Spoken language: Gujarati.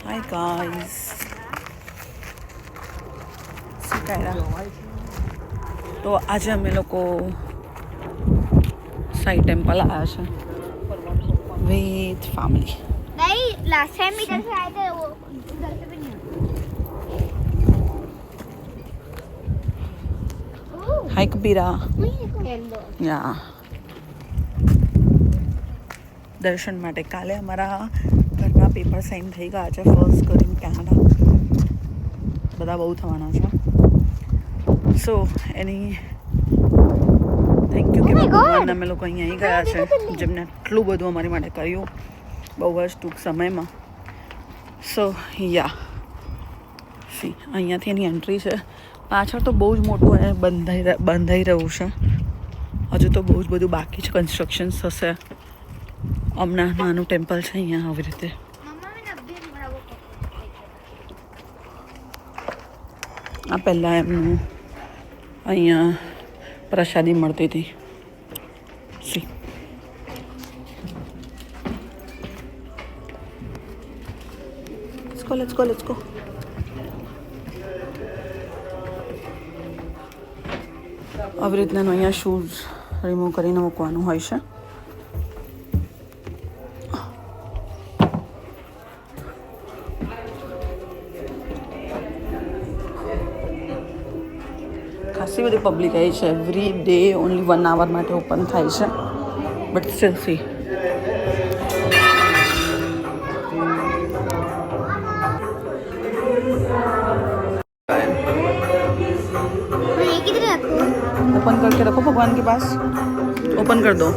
હાય ગાઈસ, તો આજે અમે લોકો સાઈ ટેમ્પલ આવ્યા છે વિથ ફેમિલી. नहीं लास्ट टाइम इधर से आए थे वो उधर से भी नहीं હાય કબીરા. येलो યા દર્શન માટે કાલે અમારા ઘરના પેપર સાઇન થઈ ગયા છે. ફર્સ્ટ કરીને કેનેડા બધા બહુ થવાના છે. સો એની થેન્ક યુ કે ભગવાનને અમે લોકો અહીંયા આવી ગયા છે, જેમને આટલું બધું અમારી માટે કર્યું બહુ જ ટૂંક સમયમાં. સો યા સી અહીંયાથી એની એન્ટ્રી છે. પાછળ તો બહુ જ મોટું બંધાઈ રહ્યું છે. હજુ તો બહુ જ બધું બાકી છે, કન્સ્ટ્રક્શન થશે. હમણાં નાનું ટેમ્પલ છે અહીંયા આવી રીતે. मम्मा मैंने अभी बड़ा वो આ પહેલાં એમનું અહીંયા પ્રસાદી મળતી હતી. C let's go. આવી રીતનાનું અહીંયા શૂઝ રિમૂવ કરીને મૂકવાનું હોય છે. ખાસી બધી પબ્લિક આવી છે. એવરી ડે ઓનલી 1 hour માટે ઓપન થાય છે, બટ સ્ટીલ સી मैं किधर रखूं? ओपन करके रखो भगवान के पास. ओपन कर दो.